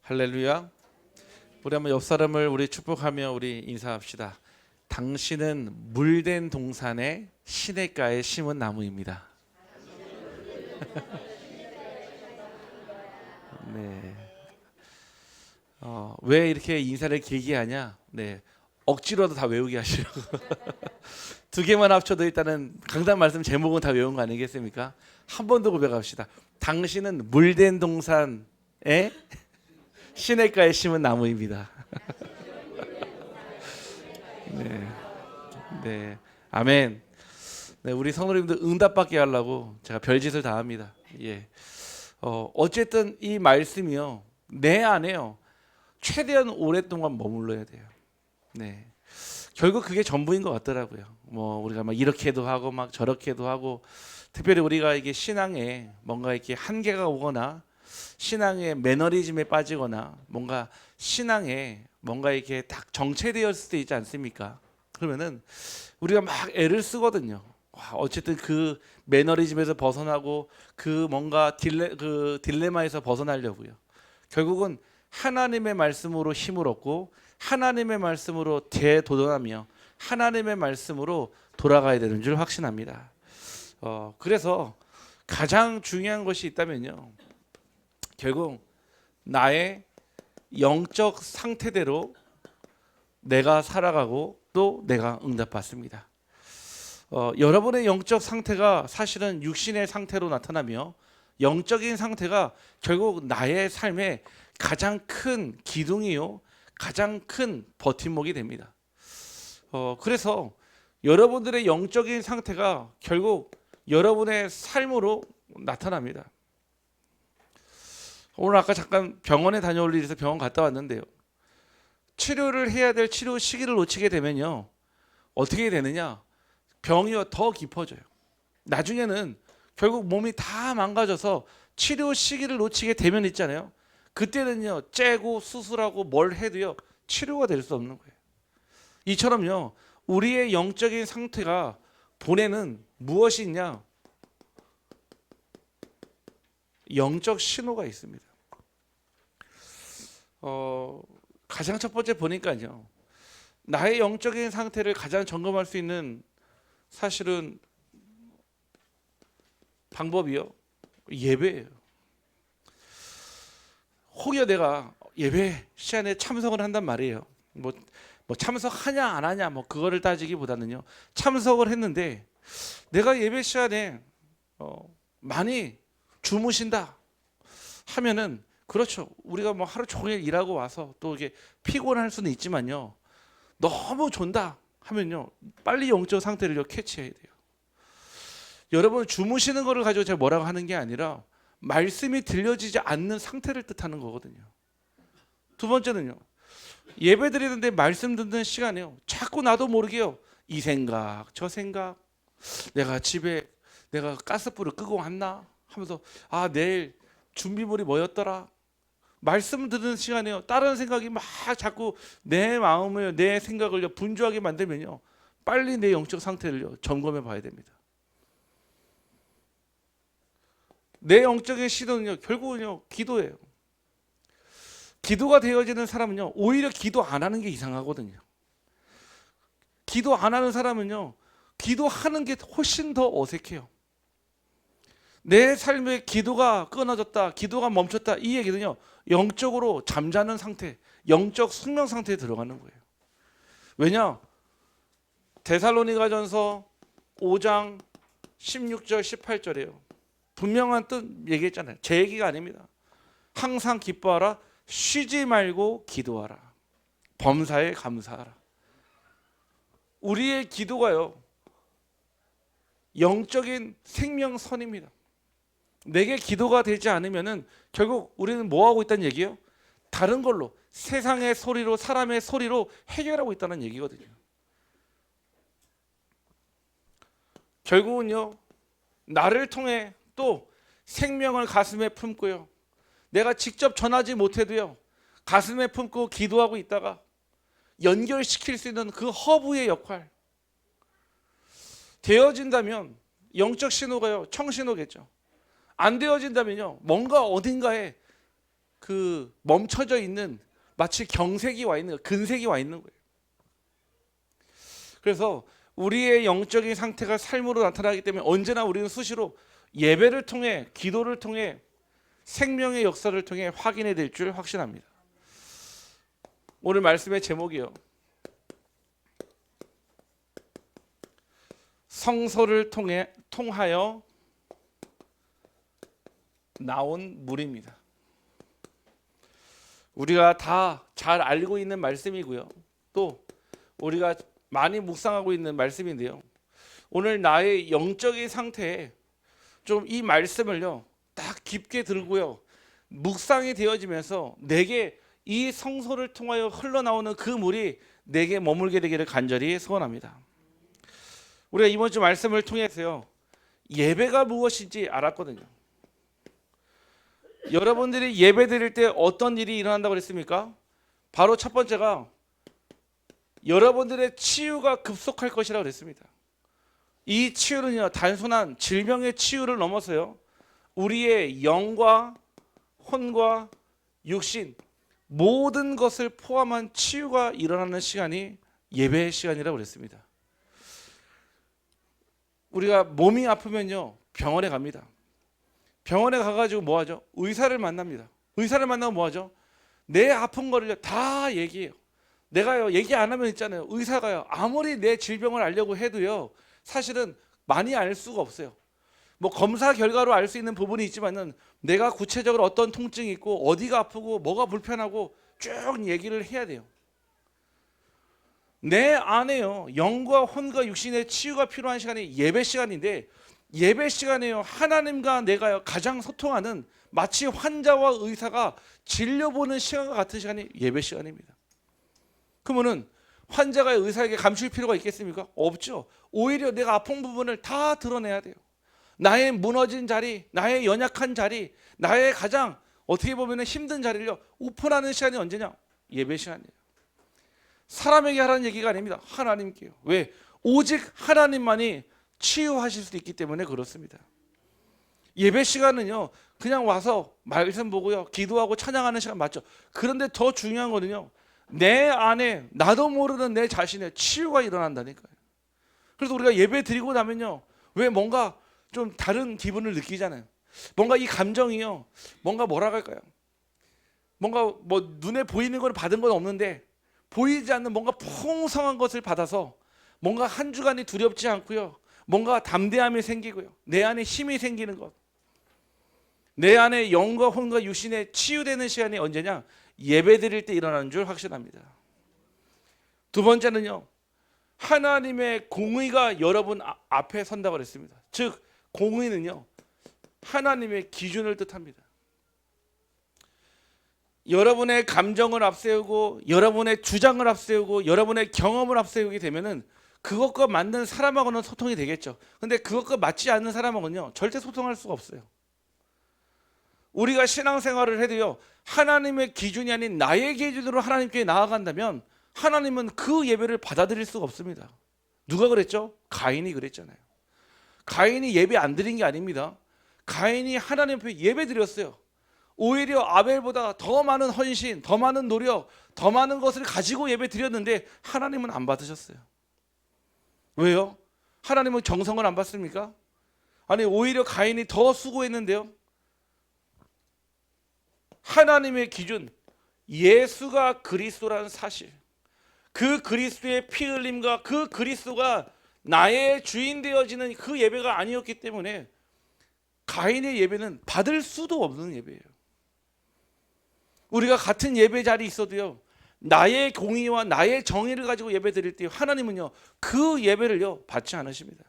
할렐루야. 우리 한번 옆 사람을 우리 축복하며 우리 인사합시다. 당신은 물된 동산에 시냇가에 심은 나무입니다. 네. 왜 이렇게 인사를 길게 하냐? 네. 억지로도 다 외우게 하시려고. 두 개만 합쳐도 일단은 강단 말씀 제목은 다 외운 거 아니겠습니까? 한 번 더 고백합시다. 당신은 물된 동산에 시냇가에 심은 나무입니다. 네, 네, 아멘. 네, 우리 성도님들 응답받게 하려고 제가 별짓을 다 합니다. 예, 어쨌든 이 말씀이요 내 안에요 최대한 오랫동안 머물러야 돼요. 네, 결국 그게 전부인 것 같더라고요. 뭐 우리가 막 이렇게도 하고 막 저렇게도 하고, 특별히 우리가 이게 신앙에 뭔가 이렇게 한계가 오거나 신앙의 매너리즘에 빠지거나 뭔가 신앙에 뭔가 이렇게 딱 정체되었을 수도 있지 않습니까? 그러면은 우리가 막 애를 쓰거든요. 어쨌든 그 매너리즘에서 벗어나고 그 뭔가 그 딜레마에서 벗어나려고요. 결국은 하나님의 말씀으로 힘을 얻고 하나님의 말씀으로 되도전하며 하나님의 말씀으로 돌아가야 되는 줄 확신합니다. 그래서 가장 중요한 것이 있다면요, 결국 나의 영적 상태대로 내가 살아가고 또 내가 응답받습니다. 여러분의 영적 상태가 사실은 육신의 상태로 나타나며 영적인 상태가 결국 나의 삶의 가장 큰 기둥이요 가장 큰 버팀목이 됩니다. 그래서 여러분들의 영적인 상태가 결국 여러분의 삶으로 나타납니다. 오늘 아까 잠깐 병원에 다녀올 일이 있어서 병원 갔다 왔는데요, 치료를 해야 될 치료 시기를 놓치게 되면요 어떻게 되느냐, 병이 더 깊어져요. 나중에는 결국 몸이 다 망가져서 치료 시기를 놓치게 되면 있잖아요, 그때는요 째고 수술하고 뭘 해도요 치료가 될 수 없는 거예요. 이처럼요 우리의 영적인 상태가 보내는 무엇이 있냐, 영적 신호가 있습니다. 가장 첫 번째 보니까요, 나의 영적인 상태를 가장 점검할 수 있는 사실은 방법이요 예배예요. 혹여 내가 예배 시간에 참석을 한단 말이에요. 뭐 참석하냐 안 하냐 뭐 그거를 따지기보다는요, 참석을 했는데 내가 예배 시간에 많이 주무신다 하면은 그렇죠. 우리가 뭐 하루 종일 일하고 와서 또 이게 피곤할 수는 있지만요, 너무 존다 하면요 빨리 영적 상태를 캐치해야 돼요. 여러분, 주무시는 거를 가지고 제가 뭐라고 하는 게 아니라 말씀이 들려지지 않는 상태를 뜻하는 거거든요. 두 번째는요, 예배 드리는데 말씀 듣는 시간에요 자꾸 나도 모르게요 이 생각 저 생각, 내가 집에 내가 가스불을 끄고 왔나 하면서 내일 준비물이 뭐였더라, 말씀 듣는 시간에요 다른 생각이 막 자꾸 내 마음을 내 생각을 분주하게 만들면요 빨리 내 영적 상태를 점검해 봐야 됩니다. 내 영적인 시도는요 결국은요 기도예요. 기도가 되어지는 사람은요 오히려 기도 안 하는 게 이상하거든요. 기도 안 하는 사람은요 기도하는 게 훨씬 더 어색해요. 내 삶에 기도가 끊어졌다, 기도가 멈췄다, 이 얘기는요 영적으로 잠자는 상태, 영적 숙명 상태에 들어가는 거예요. 왜냐? 데살로니가전서 5장 16절 18절이에요. 분명한 뜻 얘기했잖아요. 제 얘기가 아닙니다. 항상 기뻐하라, 쉬지 말고 기도하라, 범사에 감사하라. 우리의 기도가요 영적인 생명선입니다. 내게 기도가 되지 않으면은 결국 우리는 뭐 하고 있다는 얘기예요? 다른 걸로, 세상의 소리로, 사람의 소리로 해결하고 있다는 얘기거든요. 결국은요 나를 통해 또 생명을 가슴에 품고요, 내가 직접 전하지 못해도요 가슴에 품고 기도하고 있다가 연결시킬 수 있는 그 허브의 역할 되어진다면 영적 신호가요 청신호겠죠. 안 되어진다면요 뭔가 어딘가에 그 멈춰져 있는 마치 경색이 와 있는 근색이 와 있는 거예요. 그래서 우리의 영적인 상태가 삶으로 나타나기 때문에 언제나 우리는 수시로 예배를 통해 기도를 통해 생명의 역사를 통해 확인해 될 줄 확신합니다. 오늘 말씀의 제목이요. 성소를 통하여 나온 물입니다. 우리가 다 잘 알고 있는 말씀이고요. 또 우리가 많이 묵상하고 있는 말씀인데요. 오늘 나의 영적인 상태에 좀 이 말씀을요, 딱 깊게 들고요, 묵상이 되어지면서 내게 이 성소를 통하여 흘러나오는 그 물이 내게 머물게 되기를 간절히 소원합니다. 우리가 이번 주 말씀을 통해서요, 예배가 무엇인지 알았거든요. 여러분들이 예배 드릴 때 어떤 일이 일어난다고 그랬습니까? 바로 첫 번째가 여러분들의 치유가 급속할 것이라고 그랬습니다. 이 치유는요, 단순한 질병의 치유를 넘어서요, 우리의 영과 혼과 육신 모든 것을 포함한 치유가 일어나는 시간이 예배의 시간이라고 그랬습니다. 우리가 몸이 아프면요, 병원에 갑니다. 병원에 가가지고 뭐 하죠? 의사를 만납니다. 의사를 만나면 뭐 하죠? 내 아픈 거를 다 얘기해요. 내가요, 얘기 안 하면 있잖아요, 의사가요, 아무리 내 질병을 알려고 해도요, 사실은 많이 알 수가 없어요. 뭐 검사 결과로 알 수 있는 부분이 있지만은 내가 구체적으로 어떤 통증이 있고 어디가 아프고 뭐가 불편하고 쭉 얘기를 해야 돼요. 내 안에요, 영과 혼과 육신의 치유가 필요한 시간이 예배 시간인데, 예배 시간에요, 하나님과 내가요 가장 소통하는, 마치 환자와 의사가 진료보는 시간과 같은 시간이 예배 시간입니다. 그러면은 환자가 의사에게 감출 필요가 있겠습니까? 없죠. 오히려 내가 아픈 부분을 다 드러내야 돼요. 나의 무너진 자리, 나의 연약한 자리, 나의 가장 어떻게 보면 힘든 자리를 오픈하는 시간이 언제냐? 예배 시간이에요. 사람에게 하라는 얘기가 아닙니다. 하나님께요. 왜? 오직 하나님만이 치유하실 수 있기 때문에 그렇습니다. 예배 시간은요, 그냥 와서 말씀 보고요, 기도하고 찬양하는 시간 맞죠? 그런데 더 중요한 거는요, 내 안에 나도 모르는 내 자신의 치유가 일어난다니까요. 그래서 우리가 예배 드리고 나면요, 왜 뭔가 좀 다른 기분을 느끼잖아요. 뭔가 이 감정이요, 뭔가 뭐라 할까요? 뭔가 뭐 눈에 보이는 걸 받은 건 없는데 보이지 않는 뭔가 풍성한 것을 받아서 뭔가 한 주간이 두렵지 않고요, 뭔가 담대함이 생기고요, 내 안에 힘이 생기는 것, 내 안에 영과 혼과 육신에 치유되는 시간이 언제냐? 예배 드릴 때 일어나는 줄 확신합니다. 두 번째는요, 하나님의 공의가 여러분 앞에 선다고 그랬습니다. 즉 공의는요, 하나님의 기준을 뜻합니다. 여러분의 감정을 앞세우고 여러분의 주장을 앞세우고 여러분의 경험을 앞세우게 되면은 그것과 맞는 사람하고는 소통이 되겠죠. 근데 그것과 맞지 않는 사람하고는요, 절대 소통할 수가 없어요. 우리가 신앙생활을 해도요, 하나님의 기준이 아닌 나의 기준으로 하나님께 나아간다면 하나님은 그 예배를 받아들일 수가 없습니다. 누가 그랬죠? 가인이 그랬잖아요. 가인이 예배 안 드린 게 아닙니다. 가인이 하나님 앞에 예배 드렸어요. 오히려 아벨보다 더 많은 헌신, 더 많은 노력, 더 많은 것을 가지고 예배 드렸는데 하나님은 안 받으셨어요. 왜요? 하나님은 정성을 안 받습니까? 아니, 오히려 가인이 더 수고했는데요. 하나님의 기준, 예수가 그리스도라는 사실, 그 그리스도의 피 흘림과 그 그리스도가 나의 주인 되어지는 그 예배가 아니었기 때문에 가인의 예배는 받을 수도 없는 예배예요. 우리가 같은 예배 자리에 있어도요, 나의 공의와 나의 정의를 가지고 예배 드릴 때 하나님은요, 그 예배를요 받지 않으십니다.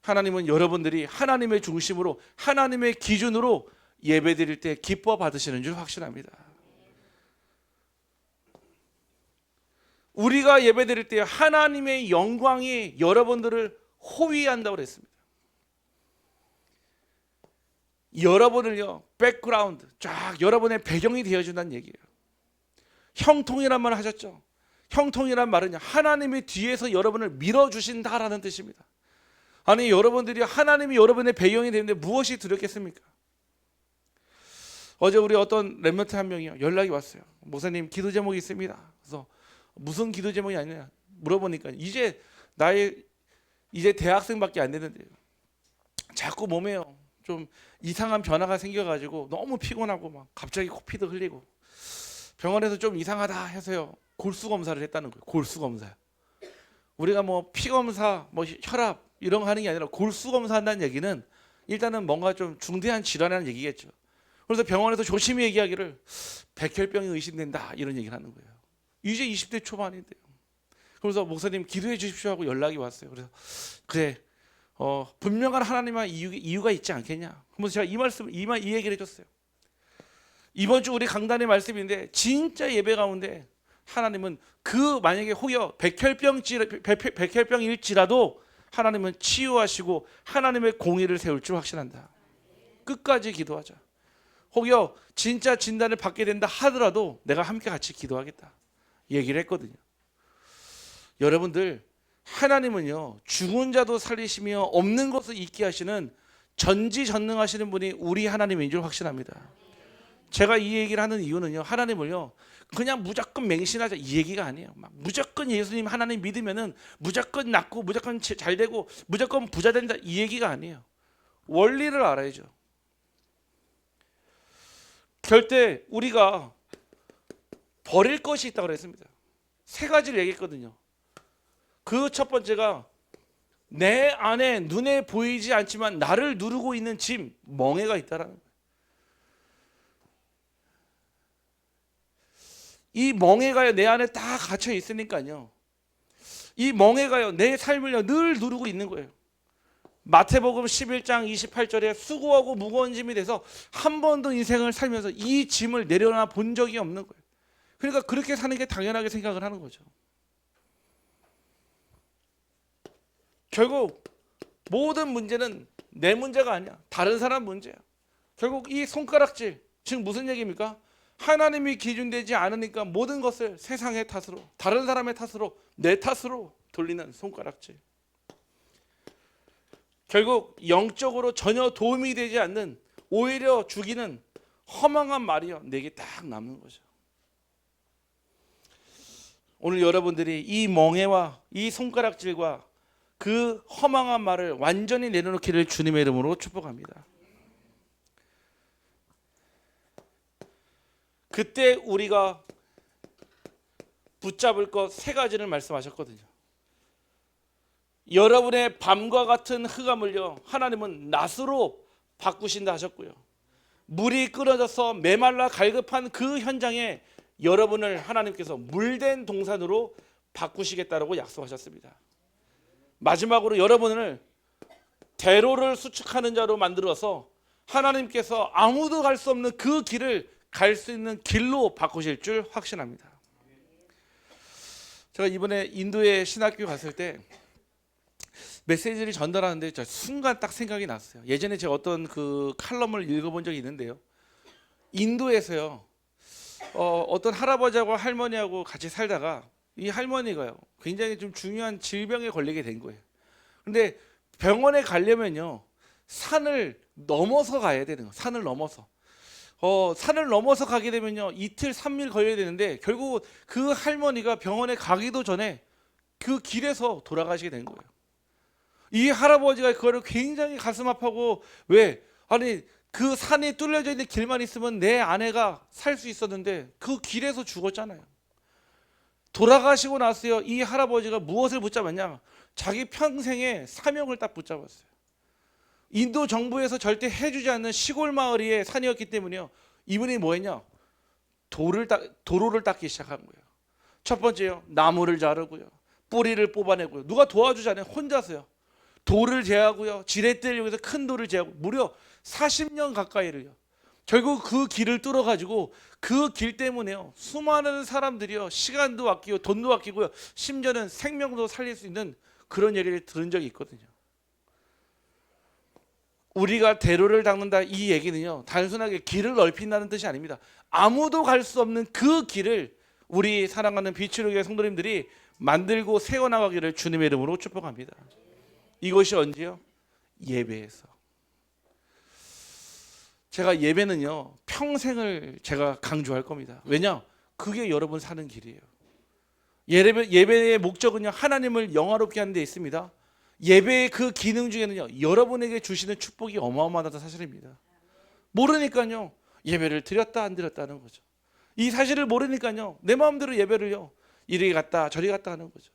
하나님은 여러분들이 하나님의 중심으로 하나님의 기준으로 예배 드릴 때 기뻐 받으시는 줄 확신합니다. 우리가 예배 드릴 때 하나님의 영광이 여러분들을 호위한다고 그랬습니다. 여러분을요, 백그라운드, 쫙 여러분의 배경이 되어준다는 얘기예요. 형통이란 말을 하셨죠. 형통이란 말은요, 하나님이 뒤에서 여러분을 밀어주신다라는 뜻입니다. 아니, 여러분들이 하나님이 여러분의 배경이 되는데 무엇이 두렵겠습니까? 어제 우리 어떤 랩런트 한 명이요 연락이 왔어요. 목사님 기도 제목이 있습니다. 그래서 무슨 기도 제목이 아니냐 물어보니까 이제 나의 이제 대학생밖에 안 됐는데 자꾸 몸에요 좀 이상한 변화가 생겨가지고 너무 피곤하고 막 갑자기 코피도 흘리고 병원에서 좀 이상하다 해서요 골수 검사를 했다는 거예요. 골수 검사. 우리가 뭐 피 검사, 뭐 혈압 이런 거 하는 게 아니라 골수 검사한다는 얘기는 일단은 뭔가 좀 중대한 질환이라는 얘기겠죠. 그래서 병원에서 조심히 얘기하기를 백혈병이 의심된다 이런 얘기를 하는 거예요. 이제 20대 초반인데요. 그래서 목사님 기도해 주십시오 하고 연락이 왔어요. 그래서 그래 분명한 하나님의 이유가 있지 않겠냐. 그래서 제가 이 얘기를 해줬어요. 이번 주 우리 강단의 말씀인데 진짜 예배 가운데 하나님은 그 만약에 혹여 백혈병일지라도 하나님은 치유하시고 하나님의 공의를 세울 줄 확신한다. 끝까지 기도하자. 혹여 진짜 진단을 받게 된다 하더라도 내가 함께 같이 기도하겠다 얘기를 했거든요. 여러분들 하나님은요 죽은 자도 살리시며 없는 것을 있게 하시는 전지전능하시는 분이 우리 하나님인 줄 확신합니다. 제가 이 얘기를 하는 이유는요 하나님을요 그냥 무조건 맹신하자 이 얘기가 아니에요. 막 무조건 예수님 하나님 믿으면은 무조건 낫고 무조건 잘 되고 무조건 부자 된다 이 얘기가 아니에요. 원리를 알아야죠. 절대 우리가 버릴 것이 있다고 그랬습니다. 세 가지를 얘기했거든요. 그 첫 번째가 내 안에 눈에 보이지 않지만 나를 누르고 있는 짐, 멍해가 있다라는 거예요. 이 멍해가요 내 안에 다 갇혀 있으니까요. 이 멍해가요 내 삶을요 늘 누르고 있는 거예요. 마태복음 11장 28절에 수고하고 무거운 짐이 돼서 한 번도 인생을 살면서 이 짐을 내려놔 본 적이 없는 거예요. 그러니까 그렇게 사는 게 당연하게 생각을 하는 거죠. 결국 모든 문제는 내 문제가 아니야. 다른 사람 문제야. 결국 이 손가락질, 즉 무슨 얘기입니까? 하나님이 기준되지 않으니까 모든 것을 세상의 탓으로, 다른 사람의 탓으로, 내 탓으로 돌리는 손가락질. 결국 영적으로 전혀 도움이 되지 않는 오히려 죽이는 허망한 말이요 내게 딱 남는 거죠. 오늘 여러분들이 이 멍해와 이 손가락질과 그 허망한 말을 완전히 내려놓기를 주님의 이름으로 축복합니다. 그때 우리가 붙잡을 것 세 가지를 말씀하셨거든요. 여러분의 밤과 같은 흑암을요 하나님은 낫으로 바꾸신다 하셨고요. 물이 끊어져서 메말라 갈급한 그 현장에 여러분을 하나님께서 물된 동산으로 바꾸시겠다라고 약속하셨습니다. 마지막으로 여러분을 대로를 수축하는 자로 만들어서 하나님께서 아무도 갈 수 없는 그 길을 갈 수 있는 길로 바꾸실 줄 확신합니다. 제가 이번에 인도에 신학교 갔을 때 메시지를 전달하는데 순간 딱 생각이 났어요. 예전에 제가 어떤 그 칼럼을 읽어본 적이 있는데요. 인도에서요 어떤 할아버지하고 할머니하고 같이 살다가 이 할머니가요 굉장히 좀 중요한 질병에 걸리게 된 거예요. 근데 병원에 가려면요 산을 넘어서 가야 되는 거예요. 산을 넘어서 가게 되면요 이틀 3일 걸려야 되는데 결국 그 할머니가 병원에 가기도 전에 그 길에서 돌아가시게 된 거예요. 이 할아버지가 그거를 굉장히 가슴 아파하고 왜? 아니 그 산이 뚫려져 있는 길만 있으면 내 아내가 살 수 있었는데 그 길에서 죽었잖아요. 돌아가시고 나서요 이 할아버지가 무엇을 붙잡았냐? 자기 평생의 사명을 딱 붙잡았어요. 인도 정부에서 절대 해주지 않는 시골 마을의 산이었기 때문에요. 이분이 뭐했냐? 도로를 닦기 시작한 거예요. 첫 번째요 나무를 자르고요. 뿌리를 뽑아내고요. 누가 도와주잖아요. 혼자서요. 돌을 제하고요. 지렛대를 이용해서 큰 돌을 제하고 무려 40년 가까이를요. 결국 그 길을 뚫어가지고 그 길 때문에요. 수많은 사람들이요. 시간도 아끼고 돈도 아끼고요. 심지어는 생명도 살릴 수 있는 그런 얘기를 들은 적이 있거든요. 우리가 대로를 닦는다 이 얘기는요. 단순하게 길을 넓힌다는 뜻이 아닙니다. 아무도 갈 수 없는 그 길을 우리 사랑하는 빛으로 교회 성도님들이 만들고 세워나가기를 주님의 이름으로 축복합니다. 이것이 언제요? 예배에서. 제가 예배는요 평생을 제가 강조할 겁니다. 왜냐? 그게 여러분 사는 길이에요. 예배의 목적은요 하나님을 영화롭게 하는 데 있습니다. 예배의 그 기능 중에는요 여러분에게 주시는 축복이 어마어마하다는 사실입니다. 모르니까요 예배를 드렸다 안 드렸다는 거죠. 이 사실을 모르니까요 내 마음대로 예배를요 이리 갔다 저리 갔다 하는 거죠.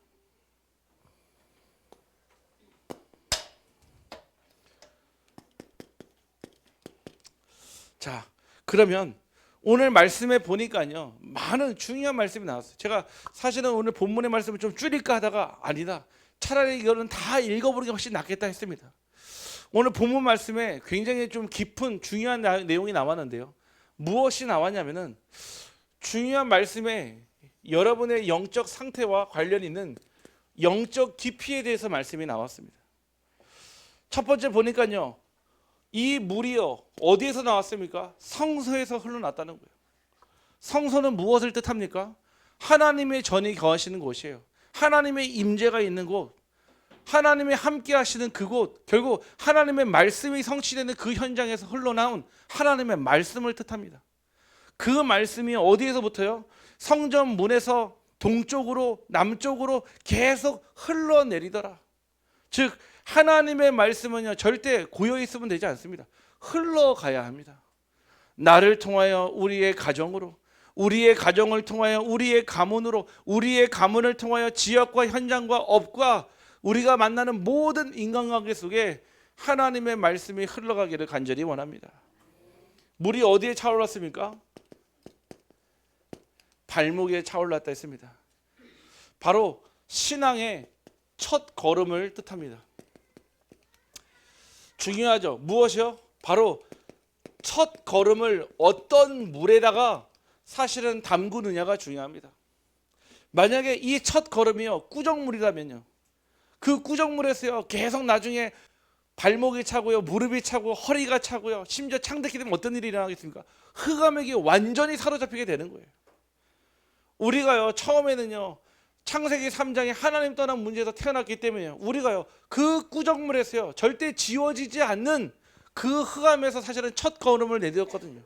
자, 그러면 오늘 말씀에 보니까요 많은 중요한 말씀이 나왔어요. 제가 사실은 오늘 본문의 말씀을 좀 줄일까 하다가 아니다, 차라리 이거는 다 읽어보는 게 훨씬 낫겠다 했습니다. 오늘 본문 말씀에 굉장히 좀 깊은 중요한 내용이 나왔는데요, 무엇이 나왔냐면은 중요한 말씀에 여러분의 영적 상태와 관련 있는 영적 깊이에 대해서 말씀이 나왔습니다. 첫 번째 보니까요 이 물이요 어디에서 나왔습니까? 성소에서 흘러났다는 거예요. 성소는 무엇을 뜻합니까? 하나님의 전이 거하시는 곳이에요. 하나님의 임재가 있는 곳, 하나님의 함께 하시는 그곳, 결국 하나님의 말씀이 성취되는 그 현장에서 흘러나온 하나님의 말씀을 뜻합니다. 그 말씀이 어디에서부터요? 성전 문에서 동쪽으로 남쪽으로 계속 흘러내리더라. 즉 하나님의 말씀은요 절대 고여 있으면 되지 않습니다. 흘러가야 합니다. 나를 통하여 우리의 가정으로, 우리의 가정을 통하여 우리의 가문으로, 우리의 가문을 통하여 지역과 현장과 업과 우리가 만나는 모든 인간관계 속에 하나님의 말씀이 흘러가기를 간절히 원합니다. 물이 어디에 차올랐습니까? 발목에 차올랐다 했습니다. 바로 신앙의 첫 걸음을 뜻합니다. 중요하죠. 무엇이요? 바로 첫 걸음을 어떤 물에다가 사실은 담그느냐가 중요합니다. 만약에 이 첫 걸음이요 꾸정물이라면요, 그 꾸정물에서요 계속 나중에 발목이 차고요, 무릎이 차고, 허리가 차고요, 심지어 창백히 되면 어떤 일이 일어나겠습니까? 흑암에게 완전히 사로잡히게 되는 거예요. 우리가요 처음에는요 창세기 3장에 하나님 떠난 문제에서 태어났기 때문에요 우리가요 그 꾸정물에서요 절대 지워지지 않는 그 흑암에서 사실은 첫 걸음을 내디뎠거든요.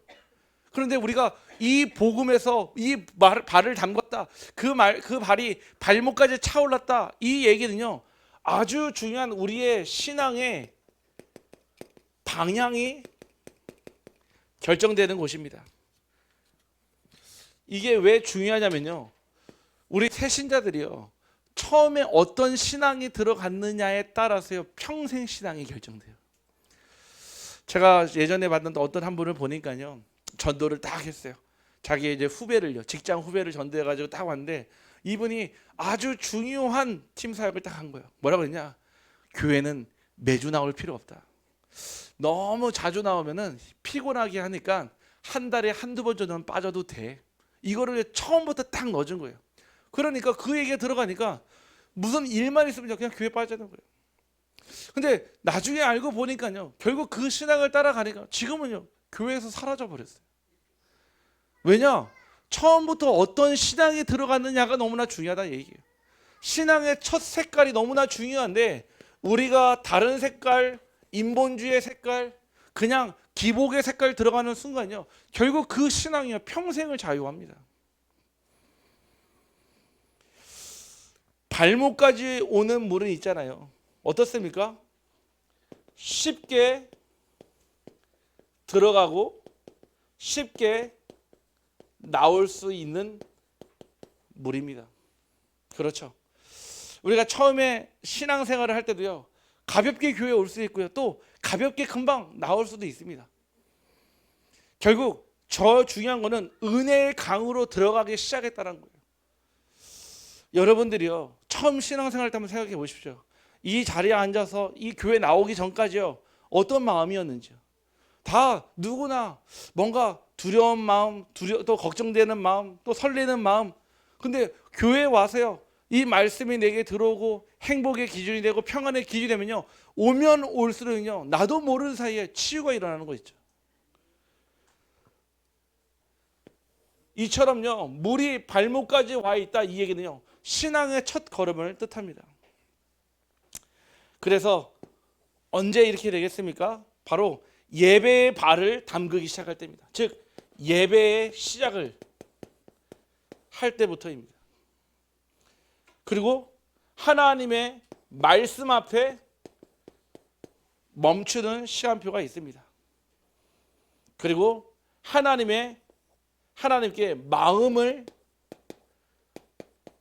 그런데 우리가 이 복음에서 이 발을 담궜다, 그 발이 발목까지 차올랐다, 이 얘기는요 아주 중요한 우리의 신앙의 방향이 결정되는 곳입니다. 이게 왜 중요하냐면요, 우리 새신자들이요 처음에 어떤 신앙이 들어갔느냐에 따라서요 평생 신앙이 결정돼요. 제가 예전에 봤던 어떤 한 분을 보니까요 전도를 딱 했어요. 자기 이제 후배를요, 직장 후배를 전도해가지고 딱 왔는데 이분이 아주 중요한 팀 사역을 딱 한 거예요. 뭐라고 그랬냐? 교회는 매주 나올 필요 없다. 너무 자주 나오면은 피곤하게 하니까 한 달에 한두 번 정도는 빠져도 돼. 이거를 처음부터 딱 넣어준 거예요. 그러니까 그 얘기가 들어가니까 무슨 일만 있으면 그냥 교회 빠지는 거예요. 근데 나중에 알고 보니까요 결국 그 신앙을 따라가니까 지금은요 교회에서 사라져 버렸어요. 왜냐? 처음부터 어떤 신앙이 들어갔느냐가 너무나 중요하다는 얘기예요. 신앙의 첫 색깔이 너무나 중요한데 우리가 다른 색깔, 인본주의의 색깔, 그냥 기복의 색깔 들어가는 순간요 결국 그 신앙이요 평생을 좌우합니다. 발목까지 오는 물은 있잖아요. 어떻습니까? 쉽게 들어가고 쉽게 나올 수 있는 물입니다. 그렇죠. 우리가 처음에 신앙생활을 할 때도요 가볍게 교회에 올 수 있고요 또 가볍게 금방 나올 수도 있습니다. 결국 저 중요한 거는 은혜의 강으로 들어가기 시작했다는 거예요. 여러분들이요 처음 신앙생활 때 한번 생각해 보십시오. 이 자리에 앉아서 이 교회 나오기 전까지요 어떤 마음이었는지요. 다 누구나 뭔가 두려운 마음, 또 걱정되는 마음, 또 설레는 마음. 근데 교회에 와서요 이 말씀이 내게 들어오고 행복의 기준이 되고 평안의 기준이 되면요 오면 올수록요 나도 모르는 사이에 치유가 일어나는 거 있죠. 이처럼요 물이 발목까지 와 있다, 이 얘기는요 신앙의 첫 걸음을 뜻합니다. 그래서 언제 이렇게 되겠습니까? 바로 예배의 발을 담그기 시작할 때입니다. 즉 예배의 시작을 할 때부터입니다. 그리고 하나님의 말씀 앞에 멈추는 시간표가 있습니다. 그리고 하나님께 마음을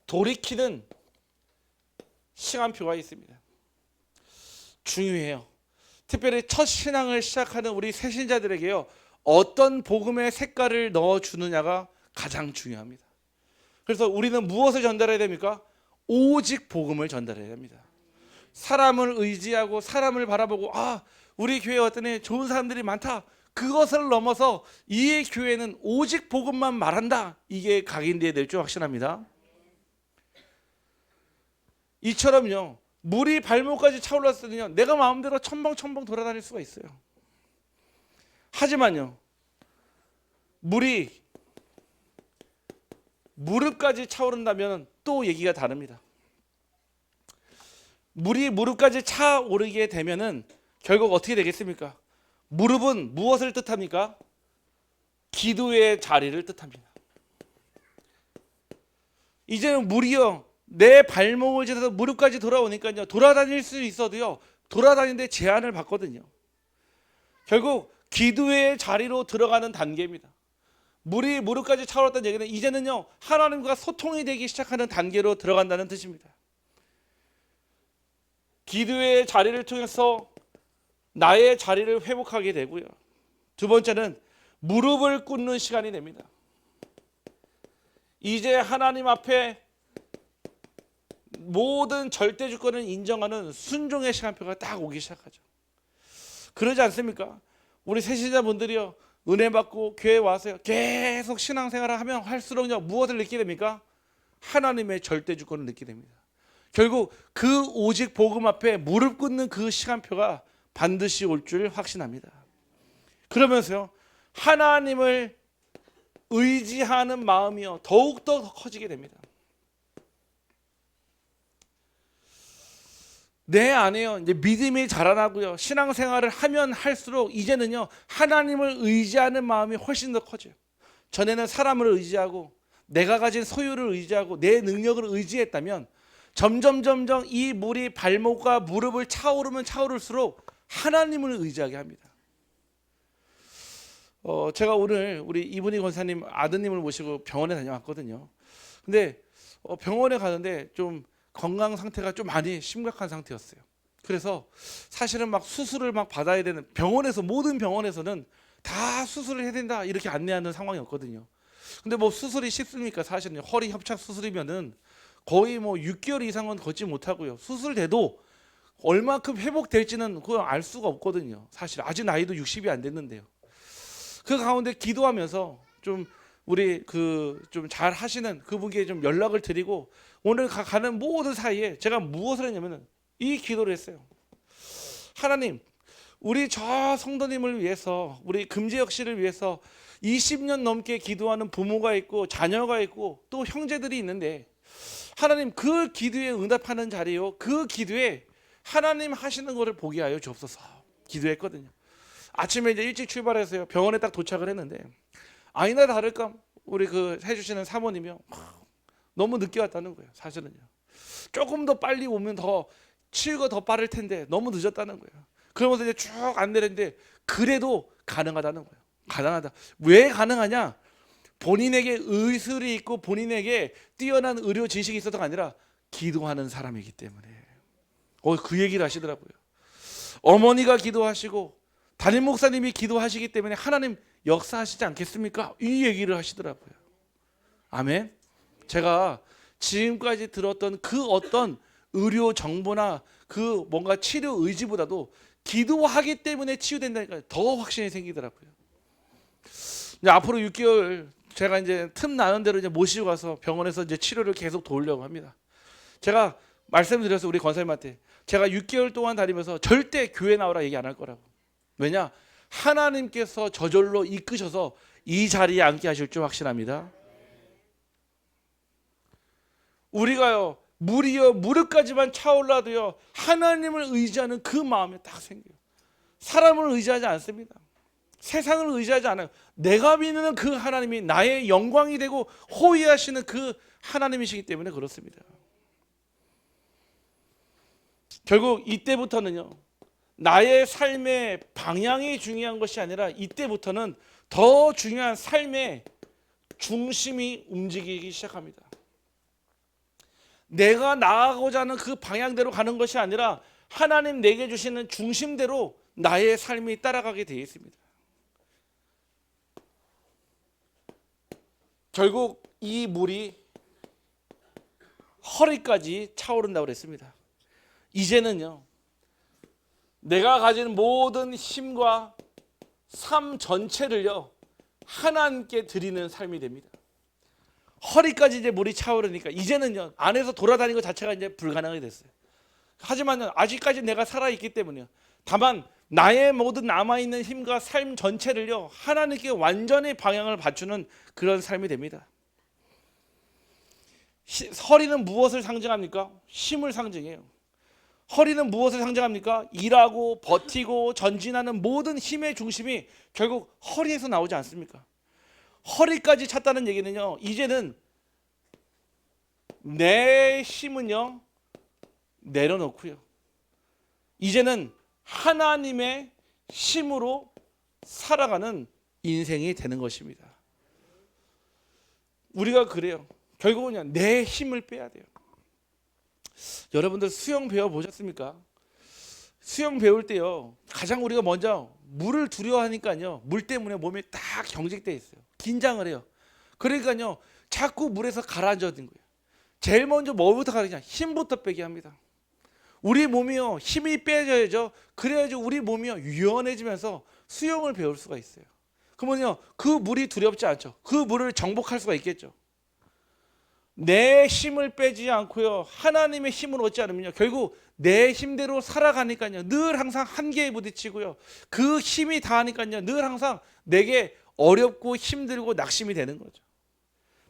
돌이키는 시간표가 있습니다. 중요해요. 특별히 첫 신앙을 시작하는 우리 새신자들에게요, 어떤 복음의 색깔을 넣어주느냐가 가장 중요합니다. 그래서 우리는 무엇을 전달해야 됩니까? 오직 복음을 전달해야 됩니다. 사람을 의지하고 사람을 바라보고 우리 교회에 어떤 좋은 사람들이 많다, 그것을 넘어서 이 교회는 오직 복음만 말한다, 이게 각인되어야 될 줄 확신합니다. 이처럼요, 물이 발목까지 차올랐을 때는요, 내가 마음대로 첨벙첨벙 돌아다닐 수가 있어요. 하지만요, 물이 무릎까지 차오른다면 또 얘기가 다릅니다. 물이 무릎까지 차오르게 되면은 결국 어떻게 되겠습니까? 무릎은 무엇을 뜻합니까? 기도의 자리를 뜻합니다. 이제는 물이요, 내 발목을 지나서 무릎까지 돌아오니까요, 돌아다닐 수 있어도요, 돌아다니는데 제한을 받거든요. 결국 기도의 자리로 들어가는 단계입니다. 물이 무릎까지 차올랐다는 얘기는 이제는요, 하나님과 소통이 되기 시작하는 단계로 들어간다는 뜻입니다. 기도의 자리를 통해서 나의 자리를 회복하게 되고요, 두 번째는 무릎을 꿇는 시간이 됩니다. 이제 하나님 앞에 모든 절대 주권을 인정하는 순종의 시간표가 딱 오기 시작하죠. 그러지 않습니까? 우리 새신자분들이요, 은혜 받고 교회에 와서요, 계속 신앙생활을 하면 할수록요, 무엇을 느끼게 됩니까? 하나님의 절대 주권을 느끼게 됩니다. 결국 그 오직 복음 앞에 무릎 꿇는 그 시간표가 반드시 올 줄 확신합니다. 그러면서요, 하나님을 의지하는 마음이요, 더욱더 커지게 됩니다. 내 안에요, 이제 믿음이 자라나고요, 신앙생활을 하면 할수록 이제는요, 하나님을 의지하는 마음이 훨씬 더 커져요. 전에는 사람을 의지하고 내가 가진 소유를 의지하고 내 능력을 의지했다면 점점 이 물이 발목과 무릎을 차오르면 차오를수록 하나님을 의지하게 합니다. 제가 오늘 우리 이분희 권사님 아드님을 모시고 병원에 다녀왔거든요. 근데 병원에 가는데 좀 건강 상태가 좀 많이 심각한 상태였어요. 그래서 사실은 막 수술을 막 받아야 되는, 병원에서, 모든 병원에서는 다 수술을 해야 된다 이렇게 안내하는 상황이었거든요. 근데 뭐 수술이 쉽습니까? 사실은 허리 협착 수술이면은 거의 뭐 6개월 이상은 걷지 못하고요, 수술돼도 얼마큼 회복될지는 그걸 알 수가 없거든요. 사실 아직 나이도 60이 안 됐는데요. 그 가운데 기도하면서 좀 우리 좀 잘 하시는 그분께 좀 연락을 드리고 오늘 가는 모든 사이에 제가 무엇을 했냐면은 이 기도를 했어요. 하나님, 우리 저 성도님을 위해서, 우리 금재혁 씨를 위해서 20년 넘게 기도하는 부모가 있고 자녀가 있고 또 형제들이 있는데, 하나님 그 기도에 응답하는 자리요, 그 기도에 하나님 하시는 것을 보게 하여 주옵소서 기도했거든요. 아침에 이제 일찍 출발해서요, 병원에 딱 도착을 했는데 아니나 다를까 우리 해주시는 사모님이요, 너무 늦게 왔다는 거예요. 사실은요, 조금 더 빨리 오면 더 치유가 더 빠를 텐데 너무 늦었다는 거예요. 그러면서 이제 쭉 안내했는데 그래도 가능하다는 거예요. 가능하다. 왜 가능하냐? 본인에게 의술이 있고 본인에게 뛰어난 의료 지식이 있어서가 아니라 기도하는 사람이기 때문에. 그 얘기를 하시더라고요. 어머니가 기도하시고 담임 목사님이 기도하시기 때문에 하나님 역사하시지 않겠습니까? 이 얘기를 하시더라고요. 아멘. 제가 지금까지 들었던 그 어떤 의료 정보나 그 뭔가 치료 의지보다도 기도하기 때문에 치유된다니까 더 확신이 생기더라고요. 이제 앞으로 6개월 제가 이제 틈 나는 대로 이제 모시고 가서 병원에서 이제 치료를 계속 도우려고 합니다. 제가 말씀드렸어요, 우리 권사님한테. 제가 6개월 동안 다니면서 절대 교회 나오라 얘기 안 할 거라고. 왜냐? 하나님께서 저절로 이끄셔서 이 자리에 앉게 하실 줄 확신합니다. 우리가요, 물이요 무릎까지만 차올라도요 하나님을 의지하는 그 마음이 딱 생겨요. 사람을 의지하지 않습니다. 세상을 의지하지 않아요. 내가 믿는 그 하나님이 나의 영광이 되고 호위하시는 그 하나님이시기 때문에 그렇습니다. 결국 이때부터는요, 나의 삶의 방향이 중요한 것이 아니라 이때부터는 더 중요한 삶의 중심이 움직이기 시작합니다. 내가 나아가고자 하는 그 방향대로 가는 것이 아니라 하나님 내게 주시는 중심대로 나의 삶이 따라가게 되어 있습니다. 결국 이 물이 허리까지 차오른다고 그랬습니다. 이제는요, 내가 가진 모든 힘과 삶 전체를요, 하나님께 드리는 삶이 됩니다. 허리까지 이제 물이 차오르니까 이제는요, 안에서 돌아다니는 것 자체가 이제 불가능하게 됐어요. 하지만 아직까지 내가 살아있기 때문에요, 다만 나의 모든 남아있는 힘과 삶 전체를요, 하나님께 완전히 방향을 맞추는 그런 삶이 됩니다. 허리는 무엇을 상징합니까? 힘을 상징해요. 허리는 무엇을 상징합니까? 일하고 버티고 전진하는 모든 힘의 중심이 결국 허리에서 나오지 않습니까? 허리까지 찼다는 얘기는요, 이제는 내 힘은요 내려놓고요, 이제는 하나님의 힘으로 살아가는 인생이 되는 것입니다. 우리가 그래요. 결국은 내 힘을 빼야 돼요. 여러분들 수영 배워 보셨습니까? 수영 배울 때요, 가장 우리가 먼저 물을 두려워하니까요, 물 때문에 몸이 딱 경직돼 있어요. 긴장을 해요. 그러니까요, 자꾸 물에서 가라앉아야 되는 거예요. 제일 먼저 뭐부터 가느냐? 힘부터 빼게 합니다. 우리 몸이요, 힘이 빼져야죠. 그래야지 우리 몸이요, 유연해지면서 수영을 배울 수가 있어요. 그러면요, 그 물이 두렵지 않죠. 그 물을 정복할 수가 있겠죠. 내 힘을 빼지 않고요, 하나님의 힘을 얻지 않으면요, 결국 내 힘대로 살아가니까요, 늘 항상 한계에 부딪히고요, 그 힘이 다하니까요, 늘 항상 내게 어렵고 힘들고 낙심이 되는 거죠.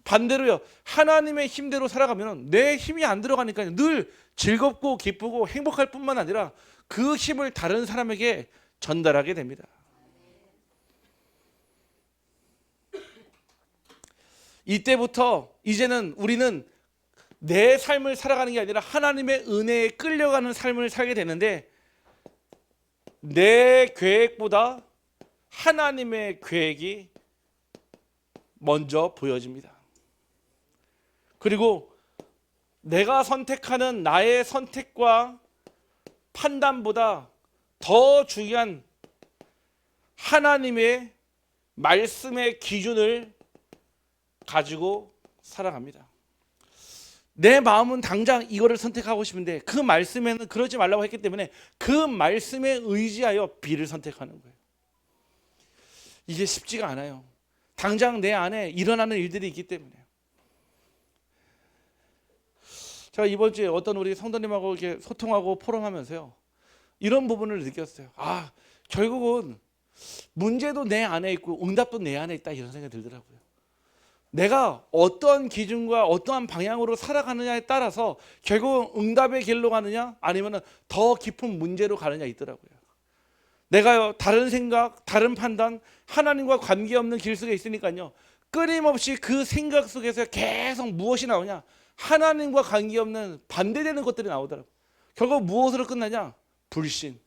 반대로요, 하나님의 힘대로 살아가면 내 힘이 안 들어가니까요, 늘 즐겁고 기쁘고 행복할 뿐만 아니라 그 힘을 다른 사람에게 전달하게 됩니다. 이때부터 이제는 우리는 내 삶을 살아가는 게 아니라 하나님의 은혜에 끌려가는 삶을 살게 되는데, 내 계획보다 하나님의 계획이 먼저 보여집니다. 그리고 내가 선택하는 나의 선택과 판단보다 더 중요한 하나님의 말씀의 기준을 가지고 살아갑니다. 내 마음은 당장 이거를 선택하고 싶은데 그 말씀에는 그러지 말라고 했기 때문에 그 말씀에 의지하여 B를 선택하는 거예요. 이게 쉽지가 않아요. 당장 내 안에 일어나는 일들이 있기 때문에. 제가 이번 주에 어떤 우리 성도님하고 이렇게 소통하고 포럼하면서요, 이런 부분을 느꼈어요. 결국은 문제도 내 안에 있고 응답도 내 안에 있다, 이런 생각이 들더라고요. 내가 어떤 기준과 어떠한 방향으로 살아가느냐에 따라서 결국 응답의 길로 가느냐 아니면 더 깊은 문제로 가느냐 있더라고요. 내가요, 다른 생각, 다른 판단, 하나님과 관계없는 길 속에 있으니까요, 끊임없이 그 생각 속에서 계속 무엇이 나오냐? 하나님과 관계없는 반대되는 것들이 나오더라고요. 결국 무엇으로 끝나냐? 불신,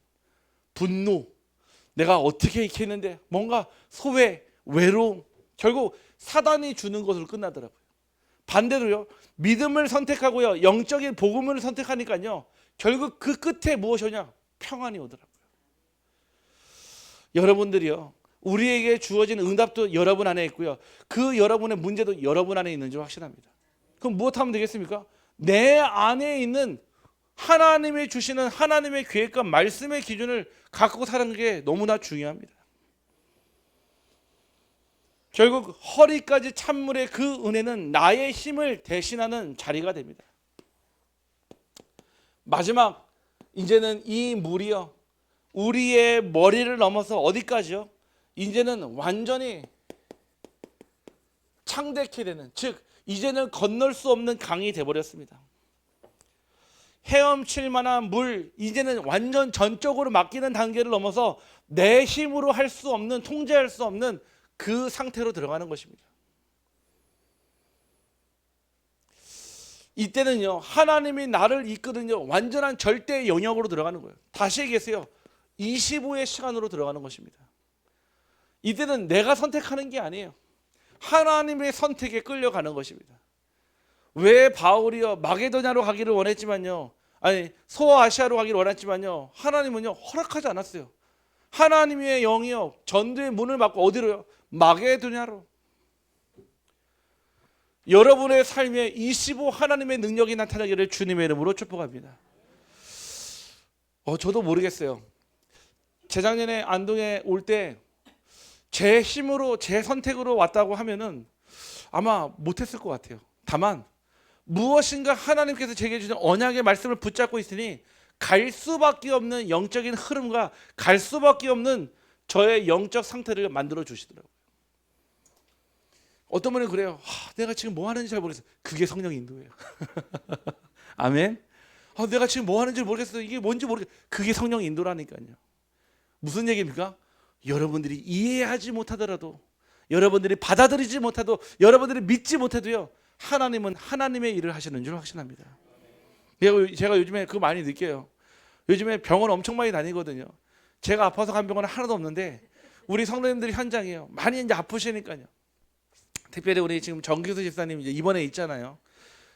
분노, 내가 어떻게 이렇게 했는데 뭔가 소외, 외로움, 결국 사단이 주는 것으로 끝나더라고요. 반대로요, 믿음을 선택하고요, 영적인 복음을 선택하니까요, 결국 그 끝에 무엇이 오냐? 평안이 오더라고요. 여러분들이요, 우리에게 주어진 응답도 여러분 안에 있고요, 그 여러분의 문제도 여러분 안에 있는 줄 확신합니다. 그럼 무엇하면 되겠습니까? 내 안에 있는 하나님이 주시는 하나님의 계획과 말씀의 기준을 갖고 사는 게 너무나 중요합니다. 결국 허리까지 찬물의 그 은혜는 나의 힘을 대신하는 자리가 됩니다. 마지막, 이제는 이 물이요, 우리의 머리를 넘어서 어디까지요? 이제는 완전히 창백해 되는, 즉 이제는 건널 수 없는 강이 되어버렸습니다. 헤엄칠 만한 물, 이제는 완전 전적으로 맡기는 단계를 넘어서 내 힘으로 할 수 없는, 통제할 수 없는 그 상태로 들어가는 것입니다. 이때는요, 하나님이 나를 이끄는요, 완전한 절대 영역으로 들어가는 거예요. 다시 얘기해서요, 25의 시간으로 들어가는 것입니다. 이때는 내가 선택하는 게 아니에요. 하나님의 선택에 끌려가는 것입니다. 왜 바울이요, 마게도냐로 가기를 원했지만요, 아니 소아시아로 가기를 원했지만요, 하나님은요 허락하지 않았어요. 하나님의 영이요, 전도의 문을 막고 어디로요? 마게도냐로. 여러분의 삶에 25 하나님의 능력이 나타나기를 주님의 이름으로 축복합니다. 저도 모르겠어요. 재작년에 안동에 올 때 제 힘으로, 제 선택으로 왔다고 하면은 아마 못했을 것 같아요. 다만 무엇인가 하나님께서 제게 주신 언약의 말씀을 붙잡고 있으니 갈 수밖에 없는 영적인 흐름과 갈 수밖에 없는 저의 영적 상태를 만들어 주시더라고요. 어떤 분은 그래요. 내가 지금 뭐 하는지 잘 모르겠어요. 그게 성령 인도예요. 아멘. 내가 지금 뭐 하는지 모르겠어요. 이게 뭔지 모르겠어요. 그게 성령 인도라니까요. 무슨 얘기입니까? 여러분들이 이해하지 못하더라도, 여러분들이 받아들이지 못해도, 여러분들이 믿지 못해도요, 하나님은 하나님의 일을 하시는 줄 확신합니다. 제가 요즘에 그거 많이 느껴요. 요즘에 병원 엄청 많이 다니거든요. 제가 아파서 간 병원은 하나도 없는데 우리 성도님들이 현장이에요. 많이 이제 아프시니까요. 특별히 우리 지금 정기수 집사님 이제 입원해 있잖아요.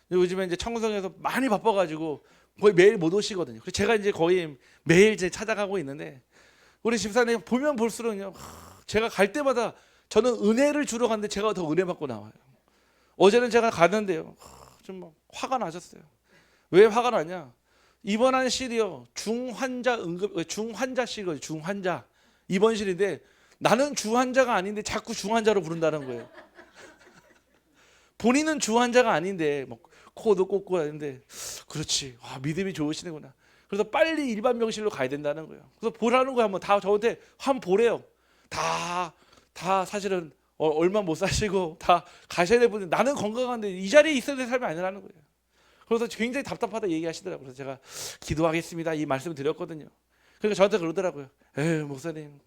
요즘에 이제 청송에서 많이 바빠가지고 거의 매일 못 오시거든요. 그래서 제가 이제 거의 매일 이제 찾아가고 있는데, 우리 집사님 보면 볼수록요, 제가 갈 때마다 저는 은혜를 주러 갔는데 제가 더 은혜 받고 나와요. 어제는 제가 갔는데요, 좀 막 화가 나셨어요. 왜 화가 나냐? 입원한 실이요, 중환자실이거든요. 중환자 입원실인데 나는 중환자가 아닌데 자꾸 중환자로 부른다는 거예요. 본인은 중환자가 아닌데 막 코도 꽂고 하는데, 그렇지, 믿음이 좋으시는구나. 그래서 빨리 일반 병실로 가야 된다는 거예요. 그래서 보라는 거야. 한번 다 저한테 한번 보래요. 다 사실은 얼마 못 사시고 다 가셔야 될 분들, 나는 건강한데 이 자리에 있어야 될 삶이 아니라는 거예요. 그래서 굉장히 답답하다 얘기하시더라고요. 그래서 제가 기도하겠습니다 이 말씀을 드렸거든요. 그러니까 저한테 그러더라고요. 목사님,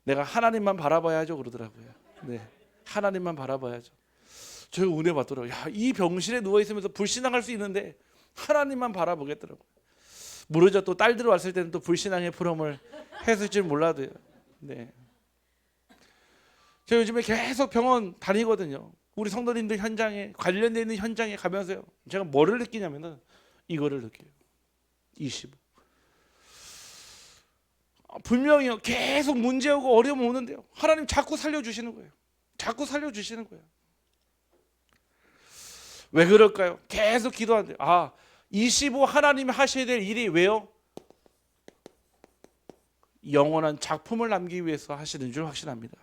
내가 하나님만 바라봐야죠 그러더라고요. 네, 하나님만 바라봐야죠. 제가 은혜 받더라고요. 이 병실에 누워 있으면서 불신앙할 수 있는데 하나님만 바라보겠더라고요. 모르죠. 또 딸들 왔을 때는 또 불신앙의 프롬을 했을 줄 몰라도요. 네. 제가 요즘에 계속 병원 다니거든요. 우리 성도님들 현장에, 관련되어 있는 현장에 가면서요, 제가 뭐를 느끼냐면은 이거를 느껴요. 25. 분명히요, 계속 문제 오고 어려움 오는데요, 하나님 자꾸 살려주시는 거예요. 자꾸 살려주시는 거예요. 왜 그럴까요? 계속 기도하는데요. 25 하나님이 하셔야 될 일이 왜요? 영원한 작품을 남기기 위해서 하시는 줄 확신합니다.